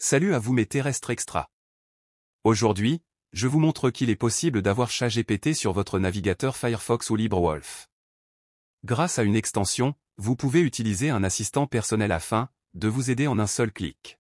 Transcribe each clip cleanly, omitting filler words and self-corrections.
Salut à vous mes terrestres extra. Aujourd'hui, je vous montre qu'il est possible d'avoir ChatGPT sur votre navigateur Firefox ou LibreWolf. Grâce à une extension, vous pouvez utiliser un assistant personnel afin de vous aider en un seul clic.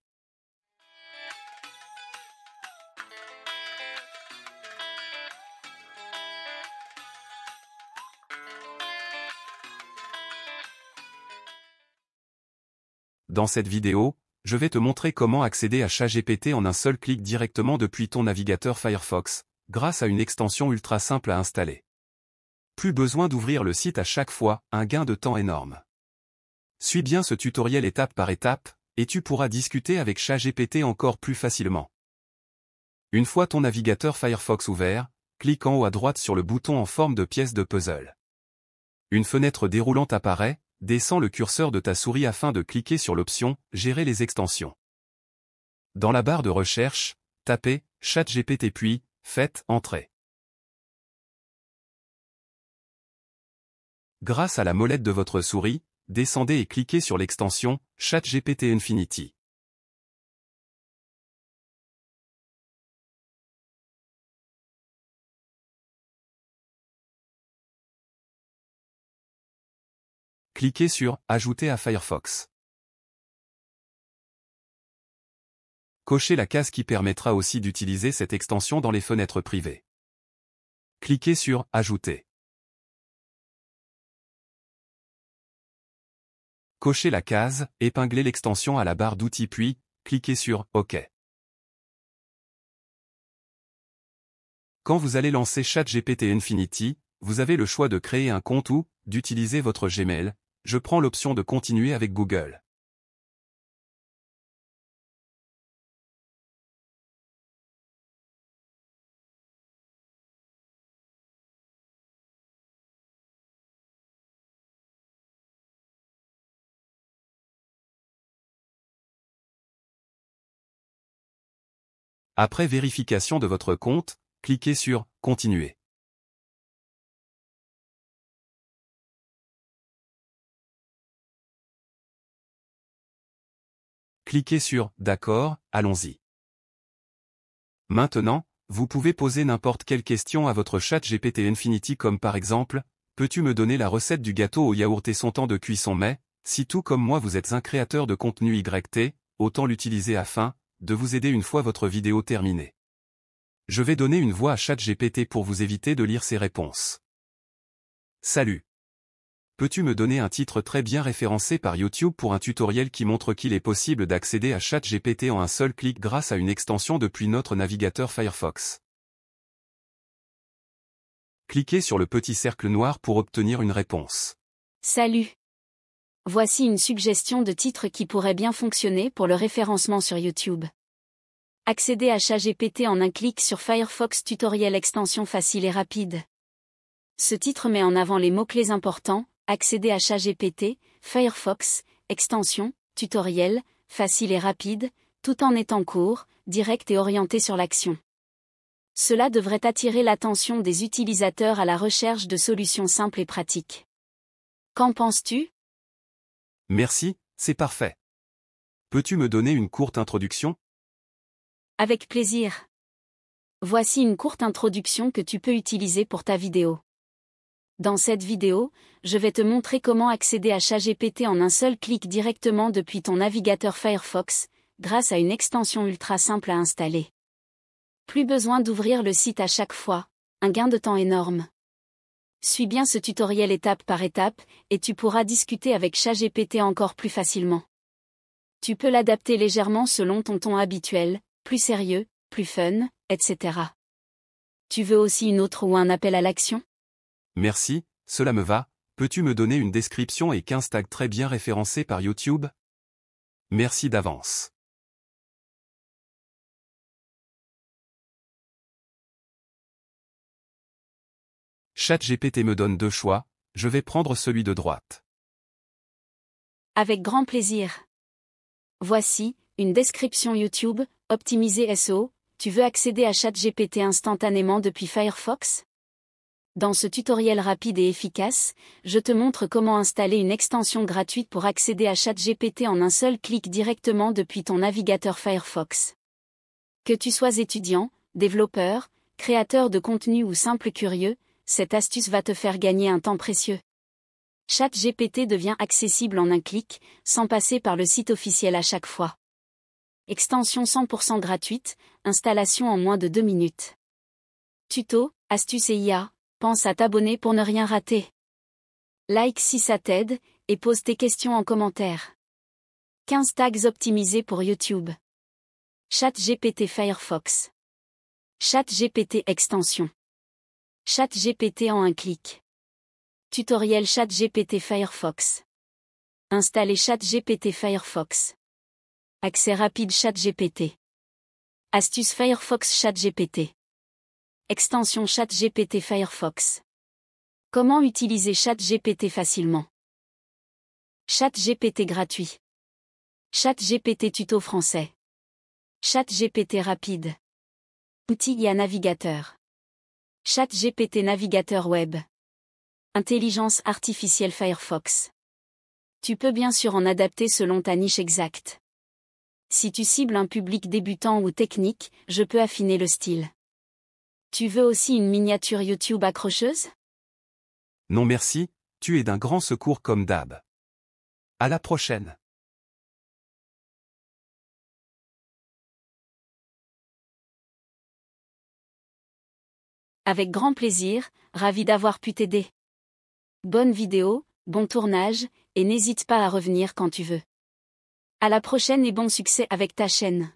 Dans cette vidéo, je vais te montrer comment accéder à ChatGPT en un seul clic directement depuis ton navigateur Firefox, grâce à une extension ultra simple à installer. Plus besoin d'ouvrir le site à chaque fois, un gain de temps énorme. Suis bien ce tutoriel étape par étape, et tu pourras discuter avec ChatGPT encore plus facilement. Une fois ton navigateur Firefox ouvert, clique en haut à droite sur le bouton en forme de pièce de puzzle. Une fenêtre déroulante apparaît, descends le curseur de ta souris afin de cliquer sur l'option « Gérer les extensions ». Dans la barre de recherche, tapez « ChatGPT » puis « Faites Entrer ». Grâce à la molette de votre souris, descendez et cliquez sur l'extension « ChatGPT Infinity ». Cliquez sur « Ajouter à Firefox ». Cochez la case qui permettra aussi d'utiliser cette extension dans les fenêtres privées. Cliquez sur « Ajouter ». Cochez la case « Épingler l'extension à la barre d'outils puis, cliquez sur « OK ». Quand vous allez lancer ChatGPT Infinity, vous avez le choix de créer un compte ou d'utiliser votre Gmail. Je prends l'option de continuer avec Google. Après vérification de votre compte, cliquez sur « Continuer ». Cliquez sur « D'accord, allons-y ». Maintenant, vous pouvez poser n'importe quelle question à votre ChatGPT Infinity comme par exemple « Peux-tu me donner la recette du gâteau au yaourt et son temps de cuisson ?» Mais, si tout comme moi vous êtes un créateur de contenu YT, autant l'utiliser afin de vous aider une fois votre vidéo terminée. Je vais donner une voix à ChatGPT pour vous éviter de lire ses réponses. Salut! Peux-tu me donner un titre très bien référencé par YouTube pour un tutoriel qui montre qu'il est possible d'accéder à ChatGPT en un seul clic grâce à une extension depuis notre navigateur Firefox? Cliquez sur le petit cercle noir pour obtenir une réponse. Salut! Voici une suggestion de titre qui pourrait bien fonctionner pour le référencement sur YouTube. Accéder à ChatGPT en un clic sur Firefox tutoriel extension facile et rapide. Ce titre met en avant les mots-clés importants. Accéder à ChatGPT, Firefox, extension, tutoriel, facile et rapide, tout en étant court, direct et orienté sur l'action. Cela devrait attirer l'attention des utilisateurs à la recherche de solutions simples et pratiques. Qu'en penses-tu? Merci, c'est parfait. Peux-tu me donner une courte introduction? Avec plaisir. Voici une courte introduction que tu peux utiliser pour ta vidéo. Dans cette vidéo, je vais te montrer comment accéder à ChatGPT en un seul clic directement depuis ton navigateur Firefox, grâce à une extension ultra simple à installer. Plus besoin d'ouvrir le site à chaque fois, un gain de temps énorme. Suis bien ce tutoriel étape par étape, et tu pourras discuter avec ChatGPT encore plus facilement. Tu peux l'adapter légèrement selon ton ton habituel, plus sérieux, plus fun, etc. Tu veux aussi une autre ou un appel à l'action? Merci, cela me va. Peux-tu me donner une description et 15 tags très bien référencés par YouTube? Merci d'avance. ChatGPT me donne deux choix, je vais prendre celui de droite. Avec grand plaisir. Voici, une description YouTube, optimisée SEO. Tu veux accéder à ChatGPT instantanément depuis Firefox? Dans ce tutoriel rapide et efficace, je te montre comment installer une extension gratuite pour accéder à ChatGPT en un seul clic directement depuis ton navigateur Firefox. Que tu sois étudiant, développeur, créateur de contenu ou simple curieux, cette astuce va te faire gagner un temps précieux. ChatGPT devient accessible en un clic, sans passer par le site officiel à chaque fois. Extension 100% gratuite, installation en moins de 2 minutes. Tuto, astuces et IA, pense à t'abonner pour ne rien rater. Like si ça t'aide, et pose tes questions en commentaire. 15 tags optimisés pour YouTube. ChatGPT Firefox. ChatGPT extension. ChatGPT en un clic. Tutoriel ChatGPT Firefox. Installer ChatGPT Firefox. Accès rapide ChatGPT. Astuce Firefox ChatGPT. Extension ChatGPT Firefox. Comment utiliser ChatGPT facilement? ChatGPT gratuit. ChatGPT tuto français. ChatGPT rapide. Outils et navigateur. ChatGPT navigateur web. Intelligence artificielle Firefox. Tu peux bien sûr en adapter selon ta niche exacte. Si tu cibles un public débutant ou technique, je peux affiner le style. Tu veux aussi une miniature YouTube accrocheuse? Non merci, tu es d'un grand secours comme d'hab. À la prochaine. Avec grand plaisir, ravi d'avoir pu t'aider. Bonne vidéo, bon tournage, et n'hésite pas à revenir quand tu veux. À la prochaine et bon succès avec ta chaîne.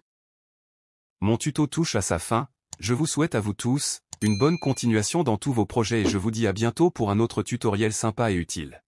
Mon tuto touche à sa fin, je vous souhaite à vous tous, une bonne continuation dans tous vos projets et je vous dis à bientôt pour un autre tutoriel sympa et utile.